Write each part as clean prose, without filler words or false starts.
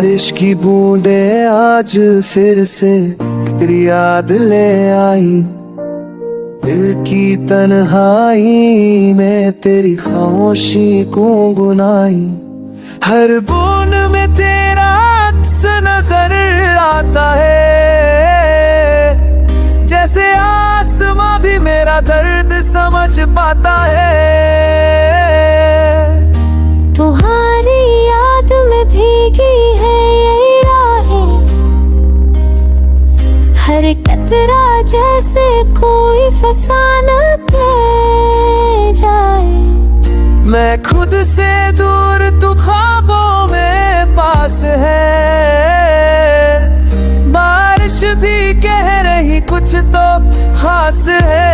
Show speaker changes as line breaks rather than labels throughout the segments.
बारिश की बूंदें आज फिर से तेरी याद ले आई। दिल की तन्हाई में तेरी खामोशी गुनगुनाई। हर बूंद में तेरा अक्स नजर आता है, जैसे आसमां भी मेरा दर्द समझ पाता है।
तुम्हारी याद में भीगी है ये राहें, हर कतरा जैसे कोई फसाना ले जाए।
मैं खुद से दूर तू ख्वाबों में पास है। बारिश भी कह रही कुछ तो खास है।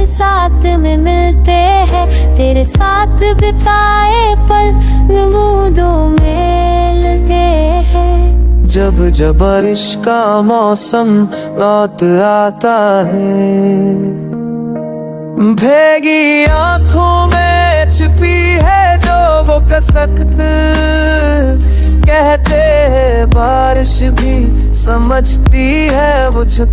साथ में मिलते हैं, तेरे साथ बिताए पल बूंदों में लगे हैं। जब जब बारिश का मौसम लौट आता है, भीगी आंखों में छिपी है जो वो कसक। कहते हैं बारिश भी समझती है मुझे।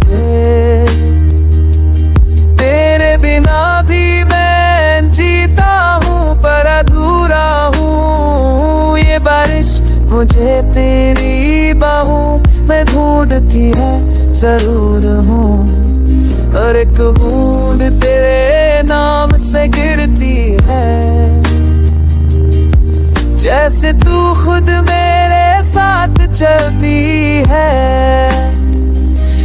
तेरे बिना भी मैं जीता हूँ पर अधूरा हूँ। ये बारिश मुझे तेरी बाहों में ढूंढती है जरूर हूँ। और एक बूंद तेरे नाम से गिरती है, जैसे तू खुद मेरे साथ चलती है।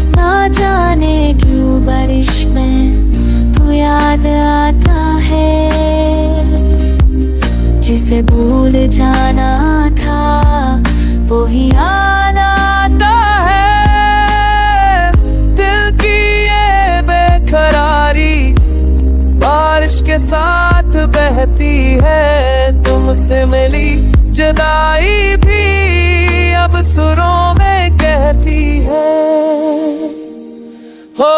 ना जाने क्यों बारिश में तू याद आता है, जिसे भूल जाना था वो ही याद आता है।
दिल की ये बेकरारी बारिश के साथ बहती है। तुमसे मिली जुदाई भी अब सुरों में कहती है। हो